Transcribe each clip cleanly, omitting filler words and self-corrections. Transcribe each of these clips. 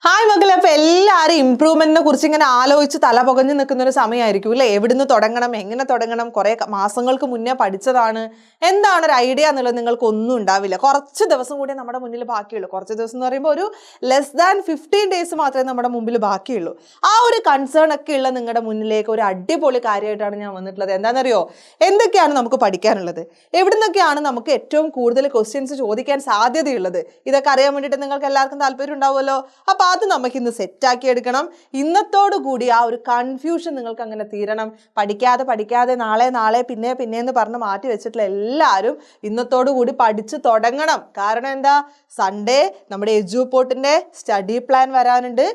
Hi മക്കളെ, അപ്പോൾ എല്ലാവരും ഇമ്പ്രൂവ്മെന്റിനെ കുറിച്ച് ഇങ്ങനെ ആലോചിച്ച് തല പുകഞ്ഞു നിൽക്കുന്ന ഒരു സമയമായിരിക്കും അല്ലേ? എവിടുന്ന് തുടങ്ങണം, എങ്ങനെ തുടങ്ങണം, കുറേ മാസങ്ങൾക്ക് മുന്നേ പഠിച്ചതാണ്, എന്താണ് ഒരു ഐഡിയ എന്നുള്ളത് നിങ്ങൾക്കൊന്നും ഉണ്ടാവില്ല. കുറച്ച് ദിവസം കൂടി നമ്മുടെ മുന്നിൽ ബാക്കിയുള്ളൂ. കുറച്ച് ദിവസം എന്ന് പറയുമ്പോൾ ഒരു ലെസ് ദാൻ 15 ഡേയ്സ് മാത്രമേ നമ്മുടെ മുമ്പിൽ ബാക്കിയുള്ളൂ. ആ ഒരു കൺസേൺ ഒക്കെ ഉള്ള നിങ്ങളുടെ മുന്നിലേക്ക് ഒരു അടിപൊളി കാര്യമായിട്ടാണ് ഞാൻ വന്നിട്ടുള്ളത്. എന്താണെന്നറിയോ? എന്തൊക്കെയാണ് നമുക്ക് പഠിക്കാനുള്ളത്, എവിടുന്നൊക്കെയാണ് നമുക്ക് ഏറ്റവും കൂടുതൽ ക്വസ്റ്റ്യൻസ് ചോദിക്കാൻ സാധ്യതയുള്ളത്, ഇതൊക്കെ അറിയാൻ വേണ്ടിയിട്ട് നിങ്ങൾക്ക് എല്ലാവർക്കും താല്പര്യം ഉണ്ടാവുമല്ലോ. അപ്പോൾ അത് നമുക്ക് ഇന്ന് സെറ്റാക്കി എടുക്കണം. ഇന്നത്തോടു കൂടി ആ ഒരു കൺഫ്യൂഷൻ നിങ്ങൾക്ക് അങ്ങനെ തീരണം. പഠിക്കാതെ നാളെ പിന്നെ എന്ന് പറഞ്ഞ് മാറ്റി വെച്ചിട്ടുള്ള എല്ലാവരും ഇന്നത്തോടു കൂടി പഠിച്ചു തുടങ്ങണം. കാരണം എന്താ, സൺഡേ നമ്മുടെ എഡ്യൂപോർട്ടിൻ്റെ സ്റ്റഡി പ്ലാൻ വരാനുണ്ട്.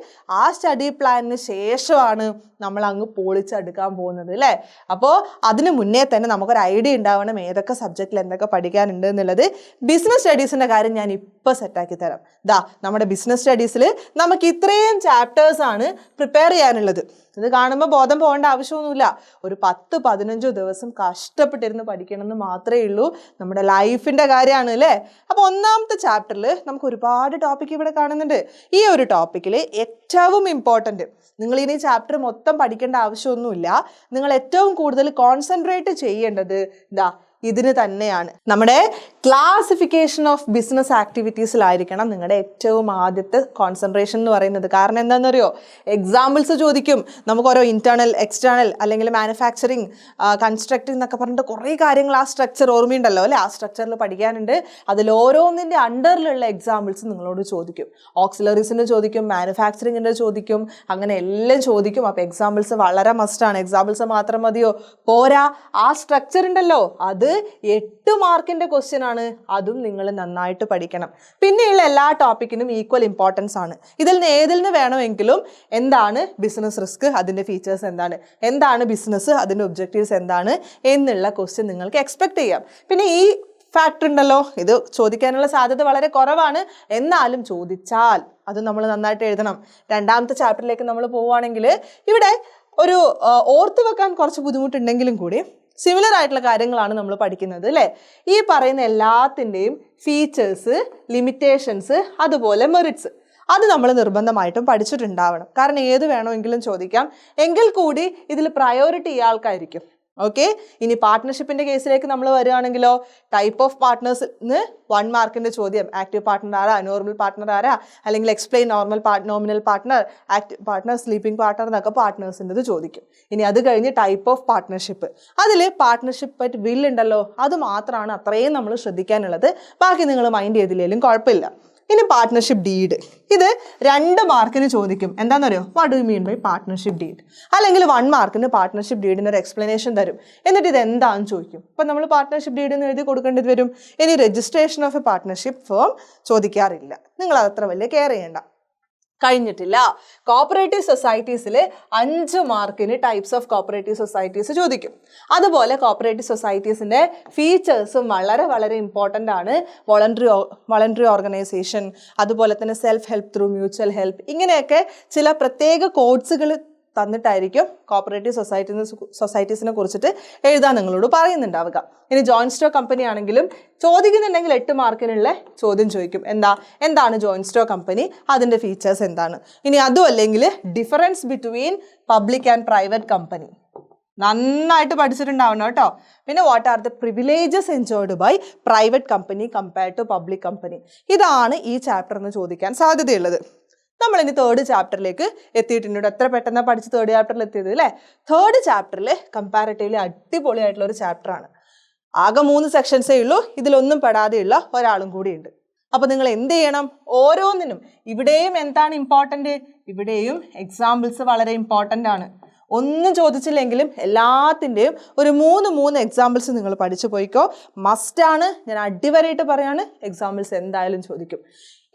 ആ സ്റ്റഡി പ്ലാനിന് ശേഷമാണ് നമ്മൾ അങ്ങ് പൊളിച്ചെടുക്കാൻ പോകുന്നത് അല്ലേ? അപ്പോൾ അതിന് മുന്നേ തന്നെ നമുക്കൊരു ഐഡിയ ഉണ്ടാവണം ഏതൊക്കെ സബ്ജക്റ്റിൽ എന്തൊക്കെ പഠിക്കാനുണ്ട് എന്നുള്ളത്. ബിസിനസ് സ്റ്റഡീസിൻ്റെ കാര്യം ഞാൻ ഇപ്പോൾ സെറ്റാക്കി തരാം. നമ്മുടെ ബിസിനസ് സ്റ്റഡീസിൽ നമുക്ക് ഇത്രയും ചാപ്റ്റേഴ്സാണ് പ്രിപ്പയർ ചെയ്യാനുള്ളത്. ഇത് കാണുമ്പോൾ ബോധം പോകേണ്ട ആവശ്യമൊന്നുമില്ല. ഒരു 10-15 ദിവസം കഷ്ടപ്പെട്ടിരുന്ന് പഠിക്കണമെന്ന് മാത്രമേ ഉള്ളൂ. നമ്മുടെ ലൈഫിൻ്റെ കാര്യമാണ് അല്ലേ? അപ്പോൾ ഒന്നാമത്തെ ചാപ്റ്ററിൽ നമുക്ക് ഒരുപാട് ടോപ്പിക് ഇവിടെ കാണുന്നുണ്ട്. ഈ ഒരു ടോപ്പിക്കിൽ ഏറ്റവും ഇമ്പോർട്ടൻറ്റ്, നിങ്ങൾ ഇനി ചാപ്റ്റർ മൊത്തം പഠിക്കേണ്ട ആവശ്യമൊന്നുമില്ല. നിങ്ങൾ ഏറ്റവും കൂടുതൽ കോൺസെൻട്രേറ്റ് ചെയ്യേണ്ടത് ഇതിന് തന്നെയാണ്. നമ്മുടെ ക്ലാസിഫിക്കേഷൻ ഓഫ് ബിസിനസ് ആക്ടിവിറ്റീസിലായിരിക്കണം നിങ്ങളുടെ ഏറ്റവും ആദ്യത്തെ കോൺസെൻട്രേഷൻ എന്ന് പറയുന്നത്. കാരണം എന്താണെന്നറിയോ, എക്സാമ്പിൾസ് ചോദിക്കും. നമുക്ക് ഓരോ ഇന്റേണൽ, എക്സ്റ്റേണൽ, അല്ലെങ്കിൽ മാനുഫാക്ചറിങ്, കൺസ്ട്രക്ടിങ് എന്നൊക്കെ പറഞ്ഞിട്ട് കുറേ കാര്യങ്ങൾ ആ സ്ട്രക്ചർ ഓർമ്മയുണ്ടല്ലോ അല്ലേ? ആ സ്ട്രക്ചറിൽ പഠിക്കാനുണ്ട്. അതിൽ ഓരോന്നിൻ്റെ അണ്ടറിലുള്ള എക്സാമ്പിൾസ് നിങ്ങളോട് ചോദിക്കും. ഓക്സിലറീസിൻ്റെ ചോദിക്കും, മാനുഫാക്ചറിങ്ങിൻ്റെ ചോദിക്കും, അങ്ങനെ എല്ലാം ചോദിക്കും. അപ്പോൾ എക്സാമ്പിൾസ് വളരെ മസ്റ്റാണ്. എക്സാമ്പിൾസ് മാത്രം മതിയോ? പോരാ, ആ സ്ട്രക്ചർ ഉണ്ടല്ലോ അത് 8 മാർക്കിൻ്റെ ക്വസ്റ്റ്യൻ ആണ്. അതും നിങ്ങൾ നന്നായിട്ട് പഠിക്കണം. പിന്നെയുള്ള എല്ലാ ടോപ്പിക്കിനും ഈക്വൽ ഇമ്പോർട്ടൻസ് ആണ്. ഇതിൽ നിന്ന് ഏതിൽ നിന്ന് വേണമെങ്കിലും എന്താണ് ബിസിനസ് റിസ്ക്, അതിൻ്റെ ഫീച്ചേഴ്സ് എന്താണ് ബിസിനസ്, അതിൻ്റെ ഒബ്ജക്റ്റീവ്സ് എന്താണ് എന്നുള്ള ക്വസ്റ്റ്യൻ നിങ്ങൾക്ക് എക്സ്പെക്ട് ചെയ്യാം. പിന്നെ ഈ ഫാക്ടർ ഉണ്ടല്ലോ, ഇത് ചോദിക്കാനുള്ള സാധ്യത വളരെ കുറവാണ്. എന്നാലും ചോദിച്ചാൽ അത് നമ്മൾ നന്നായിട്ട് എഴുതണം. രണ്ടാമത്തെ ചാപ്റ്ററിലേക്ക് നമ്മൾ പോവുകയാണെങ്കിൽ ഇവിടെ ഒരു ഓർത്ത് വെക്കാൻ കുറച്ച് ബുദ്ധിമുട്ടുണ്ടെങ്കിലും കൂടി സിമിലർ ആയിട്ടുള്ള കാര്യങ്ങളാണ് നമ്മൾ പഠിക്കുന്നത് അല്ലേ? ഈ പറയുന്ന എല്ലാത്തിൻ്റെയും ഫീച്ചേഴ്സ്, ലിമിറ്റേഷൻസ്, അതുപോലെ മെറിറ്റ്സ്, അത് നമ്മൾ നിർബന്ധമായിട്ടും പഠിച്ചിട്ടുണ്ടാവണം. കാരണം ഏത് വേണമെങ്കിലും ചോദിക്കാം. എങ്കിൽ കൂടി ഇതിൽ പ്രയോറിറ്റി ഇയാൾക്കായിരിക്കും. ഓക്കെ, ഇനി പാർട്ട്ണർഷിപ്പിൻ്റെ കേസിലേക്ക് നമ്മൾ വരികയാണെങ്കിലോ, ടൈപ്പ് ഓഫ് പാർട്ട്നേഴ്സിന് 1 മാർക്കിൻ്റെ ചോദ്യം. ആക്റ്റീവ് പാർട്ട്ണർ ആരാ, നോർമൽ പാർട്ട്ണർ ആരാ, അല്ലെങ്കിൽ explain nominal partner, active partner, sleeping partner എന്നൊക്കെ പാർട്ട്നേഴ്സിൻ്റെത് ചോദിക്കും. ഇനി അത് കഴിഞ്ഞ് ടൈപ്പ് ഓഫ് പാർട്ട്ണർഷിപ്പ്, അതിൽ പാർട്ട്ണർഷിപ്പ് ആയിട്ട് വിൽ ഉണ്ടല്ലോ, അത് മാത്രമാണ് അത്രയും നമ്മൾ ശ്രദ്ധിക്കാനുള്ളത്. ബാക്കി നിങ്ങൾ മൈൻഡ് ചെയ്തില്ലെങ്കിലും കുഴപ്പമില്ല. ഇനി പാർട്ട്ണർഷിപ്പ് ഡീഡ്, ഇത് 2 മാർക്കിന് ചോദിക്കും. എന്താണെന്നറിയോ, what do you mean by partnership deed? അല്ലെങ്കിൽ 1 മാർക്കിന് പാർട്ട്ണർഷിപ്പ് ഡീഡിന് ഒരു എക്സ്പ്ലനേഷൻ തരും. എന്നിട്ട് ഇത് എന്താണെന്ന് ചോദിക്കും. അപ്പം നമ്മൾ പാർട്ട്ണർഷിപ്പ് ഡീഡ് എന്ന് എഴുതി കൊടുക്കേണ്ടത് വരും. ഇനി registration of a partnership firm ചോദിക്കാറില്ല. നിങ്ങൾ അതത്ര വലിയ കെയർ ചെയ്യേണ്ട. കഴിഞ്ഞിട്ടില്ല, കോപ്പറേറ്റീവ് സൊസൈറ്റീസിൽ 5 മാർക്കിന് ടൈപ്സ് ഓഫ് കോപ്പറേറ്റീവ് സൊസൈറ്റീസ് ചോദിക്കും. അതുപോലെ കോപ്പറേറ്റീവ് സൊസൈറ്റീസിൻ്റെ ഫീച്ചേഴ്സും വളരെ ഇമ്പോർട്ടൻ്റ് ആണ്. വോളണ്ടറി ഓർഗനൈസേഷൻ, അതുപോലെ തന്നെ self help through mutual help, ഇങ്ങനെയൊക്കെ ചില പ്രത്യേക കോഡ്സുകൾ തന്നിട്ടായിരിക്കും കോപ്പറേറ്റീവ് സൊസൈറ്റീസിനെ കുറിച്ചിട്ട് എഴുതാൻ നിങ്ങളോട് പറയുന്നുണ്ടാവുക. ഇനി ജോയിന്റ് സ്റ്റോക്ക് കമ്പനി ആണെങ്കിലും ചോദിക്കുന്നുണ്ടെങ്കിൽ 8 മാർക്കിനുള്ള ചോദ്യം ചോദിക്കും. എന്താണ് ജോയിന്റ് സ്റ്റോക്ക് കമ്പനി, അതിൻ്റെ ഫീച്ചേഴ്സ് എന്താണ്. ഇനി അതും അല്ലെങ്കിൽ difference between public and private company നന്നായിട്ട് പഠിച്ചിട്ടുണ്ടാവണം കേട്ടോ. പിന്നെ what are the privileges enjoyed by private company compared to public company, ഇതാണ് ഈ ചാപ്റ്ററിന് ചോദിക്കാൻ സാധ്യതയുള്ളത്. നമ്മളിനി 3rd ചാപ്റ്ററിലേക്ക് എത്തിയിട്ടുണ്ട്. എത്ര പെട്ടെന്നാണ് പഠിച്ച് 3rd ചാപ്റ്ററിൽ എത്തിയത് അല്ലേ? 3rd ചാപ്റ്ററിൽ കമ്പാരിറ്റീവ്ലി അടിപൊളിയായിട്ടുള്ള ഒരു ചാപ്റ്ററാണ്. ആകെ 3 സെക്ഷൻസേ ഉള്ളൂ. ഇതിലൊന്നും പെടാതെയുള്ള ഒരാളും കൂടിയുണ്ട്. അപ്പോൾ നിങ്ങൾ എന്ത് ചെയ്യണം, ഓരോന്നിനും ഇവിടെയും എന്താണ് ഇമ്പോർട്ടൻ്റ്, ഇവിടെയും എക്സാമ്പിൾസ് വളരെ ഇമ്പോർട്ടൻ്റ് ആണ്. ഒന്നും ചോദിച്ചില്ലെങ്കിലും എല്ലാത്തിൻ്റെയും ഒരു 3 എക്സാമ്പിൾസ് നിങ്ങൾ പഠിച്ചു പോയിക്കോ. മസ്റ്റാണ്, ഞാൻ അടിവരായിട്ട് പറയാണ്, എക്സാമ്പിൾസ് എന്തായാലും ചോദിക്കും.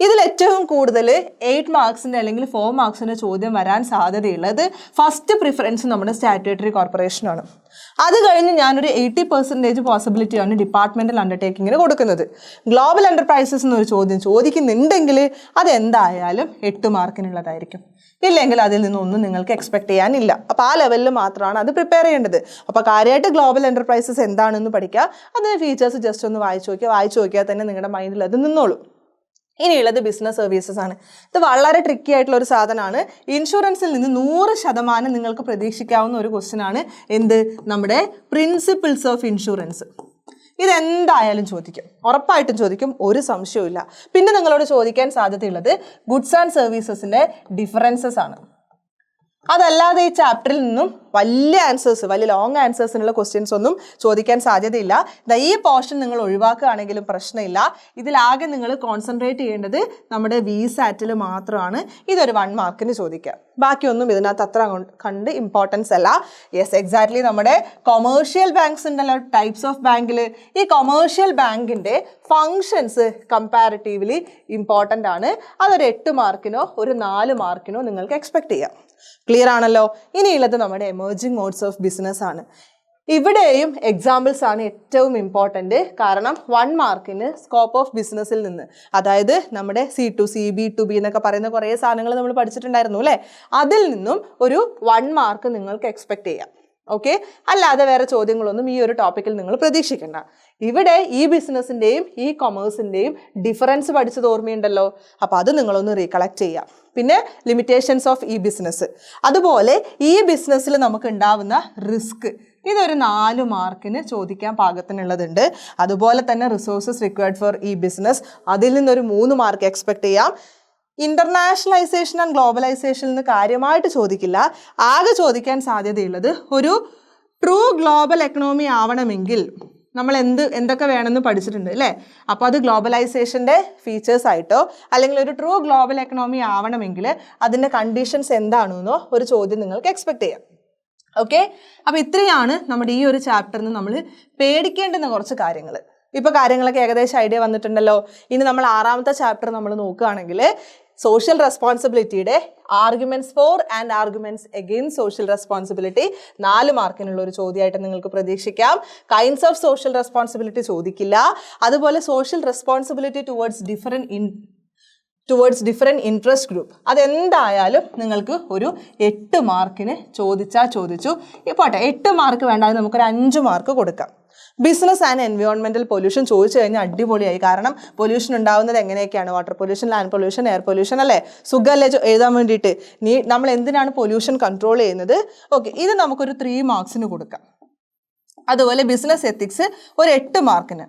ഇതിൽ ഏറ്റവും കൂടുതൽ 8 മാർക്സിൻ്റെ അല്ലെങ്കിൽ 4 മാർക്സിൻ്റെ ചോദ്യം വരാൻ സാധ്യതയുള്ളത് ഫസ്റ്റ് പ്രിഫറൻസ് നമ്മുടെ സ്റ്റാറ്റ്യൂട്ടറി കോർപ്പറേഷനാണ്. അത് കഴിഞ്ഞ് ഞാനൊരു 80% പോസിബിലിറ്റിയാണ് ഡിപ്പാർട്ട്മെൻറ്റൽ അണ്ടർടേക്കിങ്ങിന് കൊടുക്കുന്നത്. ഗ്ലോബൽ എൻ്റർപ്രൈസസ് എന്നൊരു ചോദ്യം ചോദിക്കുന്നുണ്ടെങ്കിൽ അതെന്തായാലും 8 മാർക്കിനുള്ളതായിരിക്കും. ഇല്ലെങ്കിൽ അതിൽ നിന്നൊന്നും നിങ്ങൾക്ക് എക്സ്പെക്ട് ചെയ്യാനില്ല. അപ്പോൾ ആ ലെവലിൽ മാത്രമാണ് അത് പ്രിപ്പയർ ചെയ്യേണ്ടത്. അപ്പോൾ കാര്യമായിട്ട് ഗ്ലോബൽ എൻ്റർപ്രൈസസ് എന്താണെന്ന് പഠിക്കുക. അതിൻ്റെ ഫീച്ചേഴ്സ് ജസ്റ്റ് ഒന്ന് വായിച്ചു നോക്കിയാൽ തന്നെ നിങ്ങളുടെ മൈൻഡിൽ അത് നിന്നോളൂ. ഇനിയുള്ളത് ബിസിനസ് സർവീസസ് ആണ്. ഇത് വളരെ ട്രിക്കി ആയിട്ടുള്ള ഒരു സാധനമാണ്. ഇൻഷുറൻസിൽ നിന്ന് 100% നിങ്ങൾക്ക് പ്രതീക്ഷിക്കാവുന്ന ഒരു ക്വസ്റ്റ്യൻ ആണ് എന്ത്, നമ്മുടെ പ്രിൻസിപ്പിൾസ് ഓഫ് ഇൻഷുറൻസ്. ഇതെന്തായാലും ചോദിക്കും, ഉറപ്പായിട്ടും ചോദിക്കും, ഒരു സംശയവും. പിന്നെ നിങ്ങളോട് ചോദിക്കാൻ സാധ്യതയുള്ളത് ഗുഡ്സ് ആൻഡ് സർവീസസിന്റെ ഡിഫറൻസസ് ആണ്. അതല്ലാതെ ഈ ചാപ്റ്ററിൽ നിന്നും വലിയ ലോങ് ആൻസേഴ്സിനുള്ള ക്വസ്റ്റ്യൻസ് ഒന്നും ചോദിക്കാൻ സാധ്യതയില്ല. ഈ പോർഷൻ നിങ്ങൾ ഒഴിവാക്കുകയാണെങ്കിലും പ്രശ്നമില്ല. ഇതിലാകെ നിങ്ങൾ കോൺസെൻട്രേറ്റ് ചെയ്യേണ്ടത് നമ്മുടെ VSAT മാത്രമാണ്. ഇതൊരു 1 മാർക്കിന് ചോദിക്കാം. ബാക്കിയൊന്നും ഇതിനകത്ത് അത്ര കണ്ട് ഇമ്പോർട്ടൻസ് അല്ല. Yes, exactly. നമ്മുടെ കൊമേഴ്ഷ്യൽ ബാങ്ക്സ് ഉണ്ടല്ലോ, ടൈപ്സ് ഓഫ് ബാങ്കിൽ. ഈ കൊമേഴ്ഷ്യൽ ബാങ്കിൻ്റെ ഫങ്ഷൻസ് കമ്പാരിറ്റീവ്ലി ഇമ്പോർട്ടൻ്റ് ആണ്. അതൊരു 8 മാർക്കിനോ ഒരു 4 മാർക്കിനോ നിങ്ങൾക്ക് എക്സ്പെക്ട് ചെയ്യാം. ക്ലിയർ ആണല്ലോ. ഇനിയുള്ളത് നമ്മുടെ എമേർജിംഗ് മോഡ്സ് ഓഫ് ബിസിനസ് ആണ്. ഇവിടെയും എക്സാമ്പിൾസ് ആണ് ഏറ്റവും ഇമ്പോർട്ടൻ്റ്. കാരണം 1 മാർക്കിന് സ്കോപ്പ് ഓഫ് ബിസിനസ്സിൽ നിന്ന്, അതായത് നമ്മുടെ C2C, B2B എന്നൊക്കെ പറയുന്ന കുറേ സാധനങ്ങൾ നമ്മൾ പഠിച്ചിട്ടുണ്ടായിരുന്നു അല്ലേ, അതിൽ നിന്നും ഒരു 1 മാർക്ക് നിങ്ങൾക്ക് എക്സ്പെക്ട് ചെയ്യാം. ഓക്കെ, അല്ലാതെ വേറെ ചോദ്യങ്ങളൊന്നും ഈ ഒരു ടോപ്പിക്കിൽ നിങ്ങൾ പ്രതീക്ഷിക്കേണ്ട. ഇവിടെ ഈ ബിസിനസ്സിൻ്റെയും ഈ കൊമേഴ്സിൻ്റെയും ഡിഫറൻസ് പഠിച്ചത് ഓർമ്മയുണ്ടല്ലോ, അപ്പോൾ അത് നിങ്ങളൊന്ന് റീകളക്ട് ചെയ്യാം. പിന്നെ ലിമിറ്റേഷൻസ് ഓഫ് ഈ ബിസിനസ്, അതുപോലെ ഈ ബിസിനസ്സിൽ നമുക്ക് ഉണ്ടാവുന്ന റിസ്ക്, ഇതൊരു 4 മാർക്കിന് ചോദിക്കാൻ പാകത്തിനുള്ളതുണ്ട്. അതുപോലെ തന്നെ റിസോഴ്സസ് റിക്വയർഡ് ഫോർ ഈ ബിസിനസ്, അതിൽ നിന്നൊരു 3 മാർക്ക് എക്സ്പെക്ട് ചെയ്യാം. ഇന്റർനാഷണലൈസേഷൻ ആൻഡ് ഗ്ലോബലൈസേഷനിൽ നിന്ന് കാര്യമായിട്ട് ചോദിക്കില്ല. ആകെ ചോദിക്കാൻ സാധ്യതയുള്ളത് ഒരു ട്രൂ ഗ്ലോബൽ എക്കണോമി ആവണമെങ്കിൽ നമ്മൾ എന്തൊക്കെ വേണമെന്ന് പഠിച്ചിട്ടുണ്ട് അല്ലേ. അപ്പോൾ അത് ഗ്ലോബലൈസേഷൻ്റെ ഫീച്ചേഴ്സ് ആയിട്ടോ അല്ലെങ്കിൽ ഒരു ട്രൂ ഗ്ലോബൽ എക്കണോമി ആവണമെങ്കിൽ അതിൻ്റെ കണ്ടീഷൻസ് എന്താണെന്നോ ഒരു ചോദ്യം നിങ്ങൾക്ക് എക്സ്പെക്ട് ചെയ്യാം. ഓക്കെ, അപ്പോൾ ഇത്രയാണ് നമ്മുടെ ഈ ഒരു ചാപ്റ്ററിൽ നിന്ന് നമ്മൾ പേടിക്കേണ്ടുന്ന കുറച്ച് കാര്യങ്ങൾ. ഇപ്പോൾ കാര്യങ്ങളൊക്കെ ഏകദേശം ഐഡിയ വന്നിട്ടുണ്ടല്ലോ. ഇനി നമ്മൾ 6ാമത്തെ ചാപ്റ്റർ നമ്മൾ നോക്കുകയാണെങ്കിൽ സോഷ്യൽ റെസ്പോൺസിബിലിറ്റിയുടെ arguments for and arguments against social responsibility 4 മാർക്കിനുള്ള ഒരു ചോദ്യമായിട്ട് നിങ്ങൾക്ക് പ്രതീക്ഷിക്കാം. കൈൻഡ്സ് ഓഫ് സോഷ്യൽ റെസ്പോൺസിബിലിറ്റി ചോദിക്കില്ല. അതുപോലെ social responsibility towards different interest group, അതെന്തായാലും നിങ്ങൾക്ക് ഒരു 8 മാർക്കിന് ചോദിച്ചു. പോട്ടെ, 8 മാർക്ക് വേണ്ടാതെ നമുക്കൊരു 5 മാർക്ക് കൊടുക്കാം. ബിസിനസ് ആൻഡ് എൻവയോൺമെൻറ്റൽ പൊല്യൂഷൻ ചോദിച്ചു കഴിഞ്ഞാൽ അടിപൊളിയായി. കാരണം പൊല്യൂഷൻ ഉണ്ടാകുന്നത് എങ്ങനെയൊക്കെയാണ്, water pollution, land pollution, air pollution അല്ലേ. സുഖമല്ലേ എഴുതാൻ വേണ്ടിയിട്ട്. നമ്മൾ എന്തിനാണ് പൊല്യൂഷൻ കൺട്രോൾ ചെയ്യുന്നത്. ഓക്കെ, ഇത് നമുക്കൊരു 3 മാർക്സിന് കൊടുക്കാം. അതുപോലെ ബിസിനസ് എത്തിക്സ് ഒരു 8 മാർക്കിന്.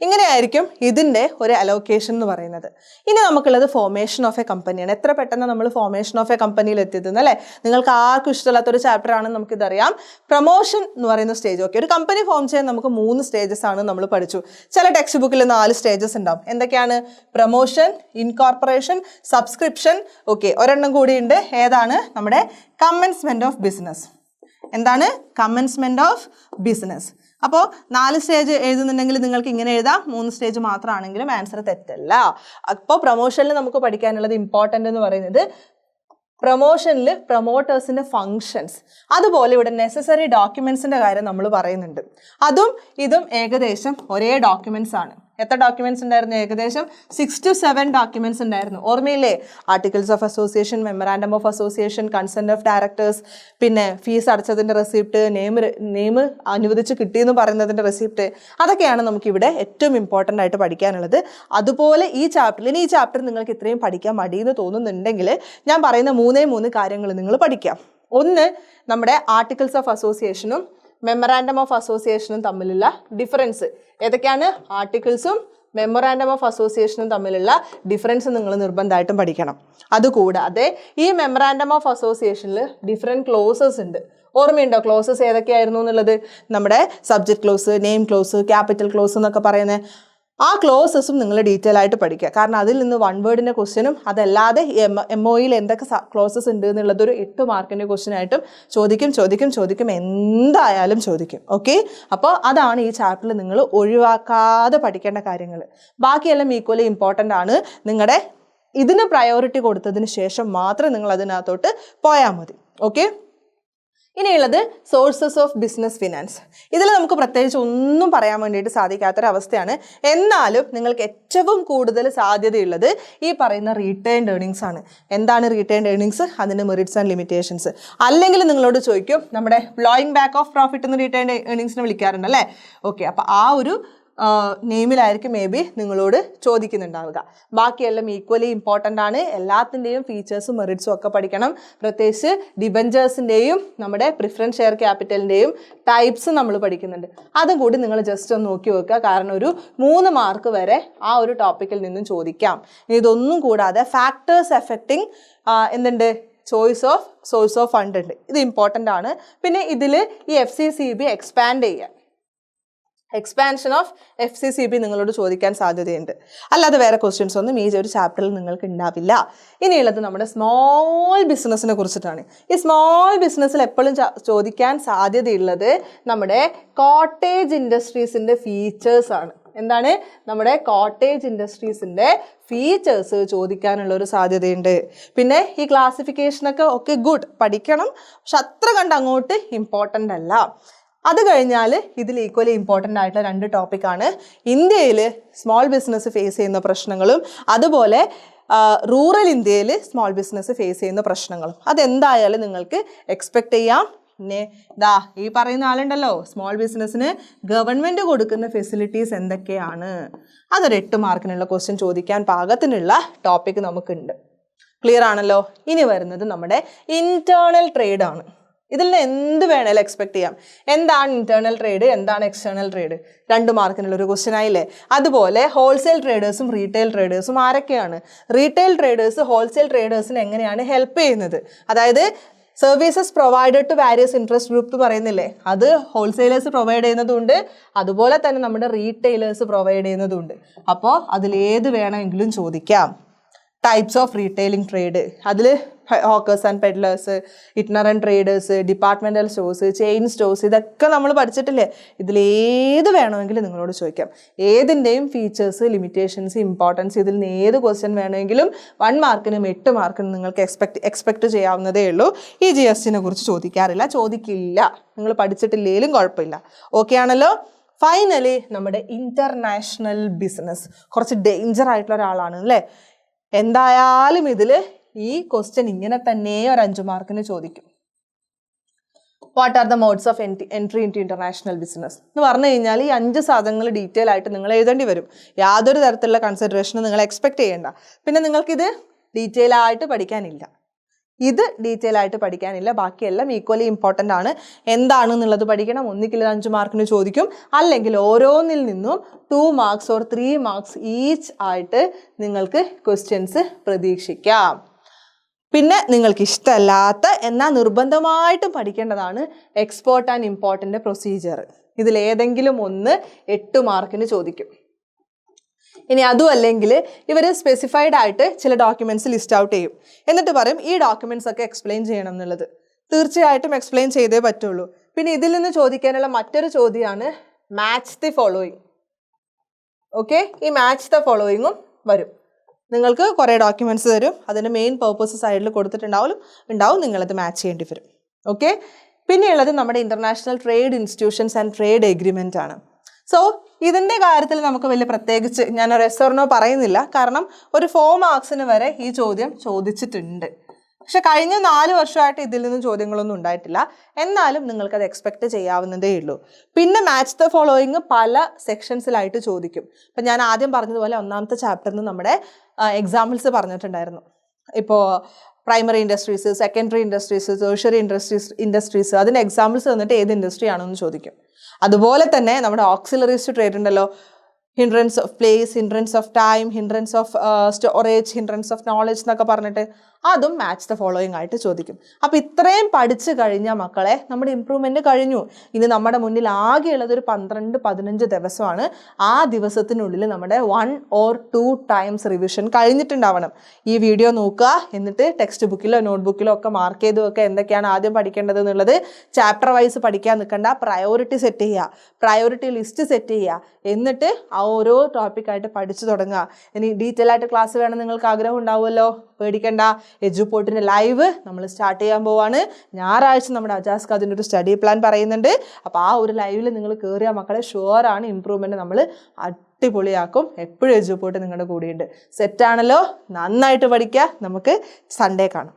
ഇങ്ങനെയായിരിക്കും ഇതിൻ്റെ ഒരു അലോക്കേഷൻ എന്ന് പറയുന്നത്. ഇനി നമുക്കുള്ളത് ഫോർമേഷൻ ഓഫ് എ കമ്പനിയാണ്. എത്ര പെട്ടെന്ന് നമ്മൾ ഫോർമേഷൻ ഓഫ് എ കമ്പനിയിൽ എത്തിയതെന്ന് അല്ലേ. നിങ്ങൾക്ക് ആർക്കും ഇഷ്ടമില്ലാത്തൊരു ചാപ്റ്റർ ആണെന്ന് നമുക്കിതറിയാം. പ്രൊമോഷൻ എന്ന് പറയുന്ന സ്റ്റേജ്. ഓക്കെ, ഒരു കമ്പനി ഫോം ചെയ്യാൻ നമുക്ക് 3 സ്റ്റേജസ് ആണ് നമ്മൾ പഠിച്ചു. ചില ടെക്സ്റ്റ് ബുക്കിൽ 4 സ്റ്റേജസ് ഉണ്ടാവും. എന്തൊക്കെയാണ്? Promotion, incorporation, subscription. ഓക്കെ, ഒരെണ്ണം കൂടിയുണ്ട്. ഏതാണ്? നമ്മുടെ കമൻസ്മെൻറ്റ് ഓഫ് ബിസിനസ്. എന്താണ്? Commencement of business. അപ്പോൾ 4 സ്റ്റേജ് എഴുതുന്നുണ്ടെങ്കിൽ നിങ്ങൾക്ക് ഇങ്ങനെ എഴുതാം. 3 സ്റ്റേജ് മാത്രമാണെങ്കിലും ആൻസർ തെറ്റല്ല. അപ്പോൾ പ്രൊമോഷനിൽ നമുക്ക് പഠിക്കാനുള്ളത് ഇമ്പോർട്ടൻ്റ് എന്ന് പറയുന്നത് പ്രൊമോഷനിൽ പ്രൊമോട്ടേഴ്സിൻ്റെ ഫങ്ഷൻസ്, അതുപോലെ ഇവിടെ നെസസറി ഡോക്യുമെൻസിൻ്റെ കാര്യം നമ്മൾ പറയുന്നുണ്ട്. അതും ഇതും ഏകദേശം ഒരേ ഡോക്യുമെൻറ്റ്സ് ആണ്. എത്ര ഡോക്യുമെൻറ്റ്സ് ഉണ്ടായിരുന്നു? ഏകദേശം 6 to 7 ഡോക്യുമെൻറ്റ്സ് ഉണ്ടായിരുന്നു. ഓർമ്മയില്ലേ? Articles of association, memorandum of association, consent of directors, പിന്നെ ഫീസ് അടച്ചതിൻ്റെ റെസിപ്റ്റ്, നെയിം അനുവദിച്ച് കിട്ടിയെന്ന് പറയുന്നതിൻ്റെ റെസിപ്റ്റ്. അതൊക്കെയാണ് നമുക്കിവിടെ ഏറ്റവും ഇമ്പോർട്ടൻ്റ് ആയിട്ട് പഠിക്കാനുള്ളത്. അതുപോലെ ഈ ചാപ്റ്റർ നിങ്ങൾക്ക് ഇത്രയും പഠിക്കാൻ മടിയെന്ന് തോന്നുന്നുണ്ടെങ്കിൽ ഞാൻ പറയുന്ന 3 കാര്യങ്ങൾ നിങ്ങൾ പഠിക്കാം. ഒന്ന്, നമ്മുടെ ആർട്ടിക്കിൾസ് ഓഫ് അസോസിയേഷനും മെമ്മറാൻഡം ഓഫ് അസോസിയേഷനും തമ്മിലുള്ള ഡിഫറൻസ്. ഏതൊക്കെയാണ്? ആർട്ടിക്കിൾസും മെമ്മറാൻഡം ഓഫ് അസോസിയേഷനും തമ്മിലുള്ള ഡിഫറൻസ് നിങ്ങൾ നിർബന്ധമായിട്ടും പഠിക്കണം. അതുകൂടാതെ ഈ മെമ്മറാൻഡം ഓഫ് അസോസിയേഷനിൽ ഡിഫറെൻറ്റ് ക്ലോസസ് ഉണ്ട്. ഓർമ്മയുണ്ടോ ക്ലോസസ് ഏതൊക്കെയായിരുന്നു എന്നുള്ളത്? നമ്മുടെ subject close, name close, capital close എന്നൊക്കെ പറയുന്നത്. ആ ക്ലോസസും നിങ്ങൾ ഡീറ്റെയിൽ ആയിട്ട് പഠിക്കുക. കാരണം അതിൽ നിന്ന് 1 വേർഡിൻ്റെ ക്വസ്റ്റ്യനും അതല്ലാതെ MOയിൽ എന്തൊക്കെ ക്ലോസസ് ഉണ്ട് എന്നുള്ളതൊരു 8 മാർക്കിൻ്റെ ക്വസ്റ്റ്യനായിട്ടും ചോദിക്കും. എന്തായാലും ചോദിക്കും. ഓക്കെ, അപ്പോൾ അതാണ് ഈ ചാപ്റ്ററിൽ നിങ്ങൾ ഒഴിവാക്കാതെ പഠിക്കേണ്ട കാര്യങ്ങൾ. ബാക്കിയെല്ലാം ഈക്വലി ഇമ്പോർട്ടൻ്റ് ആണ്. നിങ്ങളുടെ ഇതിന് പ്രയോറിറ്റി കൊടുത്തതിന് ശേഷം മാത്രം നിങ്ങൾ അതിനകത്തോട്ട് പോയാൽ മതി. ഓക്കെ, ഇനിയുള്ളത് സോഴ്സസ് ഓഫ് ബിസിനസ് ഫിനാൻസ്. ഇതിൽ നമുക്ക് പ്രത്യേകിച്ച് ഒന്നും പറയാൻ വേണ്ടിയിട്ട് സാധിക്കാത്തൊരവസ്ഥയാണ്. എന്നാലും നിങ്ങൾക്ക് ഏറ്റവും കൂടുതൽ സാധ്യതയുള്ളത് ഈ പറയുന്ന റീറ്റേൺഡ് ഏർണിങ്സ് ആണ്. എന്താണ് റീറ്റേൺഡ് ഏർണിങ്സ്? അതിൻ്റെ മെറിറ്റ്സ് ആൻഡ് ലിമിറ്റേഷൻസ്. അല്ലെങ്കിൽ നിങ്ങളോട് ചോദിക്കും നമ്മുടെ പ്ലോയിങ് ബാക്ക് ഓഫ് പ്രോഫിറ്റ് എന്ന് റീറ്റേൺഡ് ഏർണിങ്സിനെ വിളിക്കാറുണ്ട് അല്ലേ. ഓക്കെ, അപ്പോൾ ആ ഒരു നെയിമിലായിരിക്കും മേ ബി നിങ്ങളോട് ചോദിക്കുന്നുണ്ടാവുക. ബാക്കിയെല്ലാം ഈക്വലി ഇമ്പോർട്ടൻ്റ് ആണ്. എല്ലാത്തിൻ്റെയും ഫീച്ചേഴ്സും മെറിറ്റ്സും ഒക്കെ പഠിക്കണം. പ്രത്യേകിച്ച് ഡിബഞ്ചേഴ്സിൻ്റെയും നമ്മുടെ പ്രിഫറൻസ് ഷെയർ ക്യാപിറ്റലിൻ്റെയും ടൈപ്സ് നമ്മൾ പഠിക്കുന്നുണ്ട്. അതും കൂടി നിങ്ങൾ ജസ്റ്റ് ഒന്ന് നോക്കി വെക്കുക. കാരണം ഒരു 3 മാർക്ക് വരെ ആ ഒരു ടോപ്പിക്കിൽ നിന്നും ചോദിക്കാം. ഇതൊന്നും കൂടാതെ ഫാക്ടേഴ്സ് എഫക്റ്റിംഗ് എന്തുണ്ട്, സോഴ്സ് ഓഫ് ഫണ്ട് ഉണ്ട്. ഇത് ഇമ്പോർട്ടൻ്റ് ആണ്. പിന്നെ ഇതിൽ ഈ FCCB എക്സ്പാൻഡ് ചെയ്യാൻ, എക്സ്പാൻഷൻ ഓഫ് FCCB നിങ്ങളോട് ചോദിക്കാൻ സാധ്യതയുണ്ട്. അല്ലാതെ വേറെ ക്വസ്റ്റ്യൻസ് ഒന്നും ഈ ഒരു ചാപ്റ്ററിൽ നിങ്ങൾക്ക് ഉണ്ടാവില്ല. ഇനിയുള്ളത് നമ്മുടെ സ്മോൾ ബിസിനസ്സിനെ കുറിച്ചിട്ടാണ്. ഈ സ്മോൾ ബിസിനസ്സിൽ എപ്പോഴും ചോദിക്കാൻ സാധ്യതയുള്ളത് നമ്മുടെ കോട്ടേജ് ഇൻഡസ്ട്രീസിൻ്റെ ഫീച്ചേഴ്സാണ്. എന്താണ്? നമ്മുടെ കോട്ടേജ് ഇൻഡസ്ട്രീസിൻ്റെ ഫീച്ചേഴ്സ് ചോദിക്കാനുള്ള ഒരു സാധ്യതയുണ്ട്. പിന്നെ ഈ ക്ലാസിഫിക്കേഷനൊക്കെ ഓക്കെ ഗുഡ്, പഠിക്കണം, പക്ഷെ അത്ര കണ്ട് അങ്ങോട്ട് ഇമ്പോർട്ടൻ്റ് അല്ല. അത് കഴിഞ്ഞാൽ ഇതിൽ ഈക്വലി ഇമ്പോർട്ടൻ്റ് ആയിട്ടുള്ള 2 ടോപ്പിക്കാണ് ഇന്ത്യയിൽ സ്മോൾ ബിസിനസ് ഫേസ് ചെയ്യുന്ന പ്രശ്നങ്ങളും അതുപോലെ റൂറൽ ഇന്ത്യയിൽ സ്മോൾ ബിസിനസ് ഫേസ് ചെയ്യുന്ന പ്രശ്നങ്ങളും. അതെന്തായാലും നിങ്ങൾക്ക് എക്സ്പെക്റ്റ് ചെയ്യാം. പിന്നെ ഈ പറയുന്ന ആളുണ്ടല്ലോ, സ്മോൾ ബിസിനസ്സിന് ഗവൺമെൻറ് കൊടുക്കുന്ന ഫെസിലിറ്റീസ് എന്തൊക്കെയാണ്, അതൊരു 8 മാർക്കിനുള്ള ക്വസ്റ്റ്യൻ ചോദിക്കാൻ പാകത്തിനുള്ള ടോപ്പിക് നമുക്കുണ്ട്. ക്ലിയർ ആണല്ലോ? ഇനി വരുന്നത് നമ്മുടെ ഇൻറ്റേർണൽ ട്രേഡ് ആണ്. ഇതിൽ നിന്ന് എന്ത് വേണേലും എക്സ്പെക്ട് ചെയ്യാം. എന്താണ് ഇന്റേണൽ ട്രേഡ്, എന്താണ് എക്സ്റ്റേണൽ ട്രേഡ്, 2 മാർക്കിനുള്ള ഒരു ക്വസ്റ്റ്യൻ ആയില്ലേ. അതുപോലെ ഹോൾസെയിൽ ട്രേഡേഴ്സും റീറ്റെയിൽ ട്രേഡേഴ്സും ആരൊക്കെയാണ്? റീറ്റെയിൽ ട്രേഡേഴ്സ് ഹോൾസെയിൽ ട്രേഡേഴ്സിന് എങ്ങനെയാണ് ഹെൽപ്പ് ചെയ്യുന്നത്? അതായത് services provided to various interest group പറയുന്നില്ലേ, അത് ഹോൾസെയിലേഴ്സ് പ്രൊവൈഡ് ചെയ്യുന്നതുണ്ട്, അതുപോലെ തന്നെ നമ്മുടെ റീറ്റെയിലേഴ്സ് പ്രൊവൈഡ് ചെയ്യുന്നതുണ്ട്. അപ്പോൾ അതിലേത് വേണമെങ്കിലും ചോദിക്കാം. ടൈപ്സ് ഓഫ് റീറ്റെയിലിംഗ് ട്രേഡ്, അതിൽ hawkers and peddlers, itinerant traders, departmental stores, chain stores, ഇതൊക്കെ നമ്മൾ പഠിച്ചിട്ടില്ലേ. ഇതിലേത് വേണമെങ്കിലും നിങ്ങളോട് ചോദിക്കാം. ഏതിൻ്റെയും ഫീച്ചേഴ്സ്, ലിമിറ്റേഷൻസ്, ഇമ്പോർട്ടൻസ്, ഇതിൽ നിന്ന് ഏത് ക്വസ്റ്റ്യൻ വേണമെങ്കിലും 1 മാർക്കിനും 8 മാർക്കിനും നിങ്ങൾക്ക് എക്സ്പെക്റ്റ് ചെയ്യാവുന്നതേ ഉള്ളൂ. ഈ GSTനെ കുറിച്ച് ചോദിക്കില്ല. നിങ്ങൾ പഠിച്ചിട്ടില്ലെങ്കിലും കുഴപ്പമില്ല. ഓക്കെ ആണല്ലോ? ഫൈനലി നമ്മുടെ ഇൻ്റർനാഷണൽ ബിസിനസ് കുറച്ച് ഡേഞ്ചർ ആയിട്ടുള്ള ഒരാളാണ് അല്ലേ. എന്തായാലും ഇതിൽ ഈ ക്വസ്റ്റ്യൻ ഇങ്ങനെ തന്നെ ഒരു 5 മാർക്കിന് ചോദിക്കും. What are the modes of entry into international business എന്ന് പറഞ്ഞു കഴിഞ്ഞാൽ ഈ 5 സാധനങ്ങൾ ഡീറ്റെയിൽ ആയിട്ട് നിങ്ങൾ എഴുതേണ്ടി വരും. യാതൊരു തരത്തിലുള്ള കൺസിഡറേഷനും നിങ്ങൾ എക്സ്പെക്ട് ചെയ്യേണ്ട. പിന്നെ നിങ്ങൾക്കിത് ഡീറ്റെയിൽ ആയിട്ട് പഠിക്കാനില്ല. ബാക്കിയെല്ലാം ഈക്വലി ഇമ്പോർട്ടൻ്റ് ആണ്. എന്താണെന്നുള്ളത് പഠിക്കണം. ഒന്നുകിൽ 5 മാർക്കിന് ചോദിക്കും, അല്ലെങ്കിൽ ഓരോന്നിൽ നിന്നും 2 മാർക്സ് ഓർ 3 മാർക്സ് ഈച്ച് ആയിട്ട് നിങ്ങൾക്ക് ക്വസ്റ്റ്യൻസ് പ്രതീക്ഷിക്കാം. പിന്നെ നിങ്ങൾക്ക് ഇഷ്ടമല്ലാത്ത എന്നാൽ നിർബന്ധമായിട്ടും പഠിക്കേണ്ടതാണ് എക്സ്പോർട്ട് ആൻഡ് ഇമ്പോർട്ടിൻ്റെ പ്രൊസീജിയർ. ഇതിലേതെങ്കിലും ഒന്ന് 8 മാർക്കിന് ചോദിക്കും. ഇനി അതും അല്ലെങ്കിൽ ഇവർ സ്പെസിഫൈഡ് ആയിട്ട് ചില ഡോക്യുമെൻറ്റ്സ് ലിസ്റ്റ് ഔട്ട് ചെയ്യും. എന്നിട്ട് പറയും ഈ ഡോക്യുമെൻറ്റ്സ് ഒക്കെ എക്സ്പ്ലെയിൻ ചെയ്യണം എന്നുള്ളത്. തീർച്ചയായിട്ടും എക്സ്പ്ലെയിൻ ചെയ്തേ പറ്റുള്ളൂ. പിന്നെ ഇതിൽ നിന്ന് ചോദിക്കാനുള്ള മറ്റൊരു ചോദ്യമാണ് മാച്ച് ദി ഫോളോയിങ്. ഓക്കെ, ഈ മാച്ച് ദ ഫോളോയിങ്ങും വരും. നിങ്ങൾക്ക് കുറേ ഡോക്യുമെൻറ്റ്സ് തരും, അതിൻ്റെ മെയിൻ പേർപ്പസ് സൈഡിൽ കൊടുത്തിട്ടുണ്ടാവും, നിങ്ങളത് മാച്ച് ചെയ്യേണ്ടി വരും. ഓക്കെ, പിന്നെയുള്ളത് നമ്മുടെ international trade institutions and trade agreement ആണ്. സോ ഇതിൻ്റെ കാര്യത്തിൽ നമുക്ക് വലിയ പ്രത്യേകിച്ച് ഞാനൊരു yes or no പറയുന്നില്ല. കാരണം ഒരു 4 മാർക്സിന് വരെ ഈ ചോദ്യം ചോദിച്ചിട്ടുണ്ട്. പക്ഷെ കഴിഞ്ഞ 4 വർഷമായിട്ട് ഇതിൽ നിന്നും ചോദ്യങ്ങളൊന്നും ഉണ്ടായിട്ടില്ല. എന്നാലും നിങ്ങൾക്കത് എക്സ്പെക്റ്റ് ചെയ്യാവുന്നതേ ഉള്ളൂ. പിന്നെ മാച്ച് ദ ഫോളോയിങ് പല സെക്ഷൻസിലായിട്ട് ചോദിക്കും. അപ്പം ഞാൻ ആദ്യം പറഞ്ഞതുപോലെ 1ാമത്തെ ചാപ്റ്ററിൽ നിന്ന് നമ്മുടെ എക്സാമ്പിൾസ് പറഞ്ഞിട്ടുണ്ടായിരുന്നു. ഇപ്പോൾ primary industries, secondary industries, tertiary industries അതിൻ്റെ എക്സാമ്പിൾസ് തന്നിട്ട് ഏത് ഇൻഡസ്ട്രി ആണെന്ന് ചോദിക്കും. അതുപോലെ തന്നെ നമ്മുടെ ഓക്സിലറീസ് ടു ട്രേഡ് ഉണ്ടല്ലോ, hindrance of place, hindrance of time, hindrance of storage, hindrance of knowledge എന്നൊക്കെ പറഞ്ഞിട്ട് അതും മാച്ച് ദ ഫോളോയിങ് ആയിട്ട് ചോദിക്കും. അപ്പോൾ ഇത്രയും പഠിച്ചു കഴിഞ്ഞാൽ മക്കളെ നമ്മുടെ ഇമ്പ്രൂവ്മെൻറ്റ് കഴിഞ്ഞു. ഇനി നമ്മുടെ മുന്നിൽ ആകെയുള്ളത് ഒരു 12-15 ദിവസമാണ്. ആ ദിവസത്തിനുള്ളിൽ നമ്മുടെ 1 or 2 ടൈംസ് റിവിഷൻ കഴിഞ്ഞിട്ടുണ്ടാവണം. ഈ വീഡിയോ നോക്കുക, എന്നിട്ട് ടെക്സ്റ്റ് ബുക്കിലോ നോട്ട്ബുക്കിലോ ഒക്കെ മാർക്ക് ചെയ്ത് വെക്കുക എന്തൊക്കെയാണ് ആദ്യം പഠിക്കേണ്ടത് എന്നുള്ളത്. ചാപ്റ്റർ വൈസ് പഠിക്കാൻ നിൽക്കണ്ട, പ്രയോറിറ്റി സെറ്റ് ചെയ്യുക, പ്രയോറിറ്റി ലിസ്റ്റ് സെറ്റ് ചെയ്യുക, എന്നിട്ട് ഓരോ ടോപ്പിക്കായിട്ട് പഠിച്ചു തുടങ്ങുക. ഇനി ഡീറ്റെയിൽ ആയിട്ട് ക്ലാസ് വേണം നിങ്ങൾക്ക് ആഗ്രഹം ഉണ്ടാവുമല്ലോ, പേടിക്കണ്ട. എഡ്യൂപോർട്ടിൻ്റെ ലൈവ് നമ്മൾ സ്റ്റാർട്ട് ചെയ്യാൻ പോവാണ്. ഞായറാഴ്ച നമ്മുടെ അജാസ്ക്ക് അതിൻ്റെ ഒരു സ്റ്റഡി പ്ലാൻ പറയുന്നുണ്ട്. അപ്പോൾ ആ ഒരു ലൈവിൽ നിങ്ങൾ കയറിയ മക്കളെ ഷുവറാണ് ഇമ്പ്രൂവ്മെൻറ്റ് നമ്മൾ അടിപൊളിയാക്കും. എപ്പോഴും എഡ്യൂപോർട്ട് നിങ്ങളുടെ കൂടെയുണ്ട്. സെറ്റാണല്ലോ, നന്നായിട്ട് പഠിക്കുക. നമുക്ക് സൺഡേ കാണാം.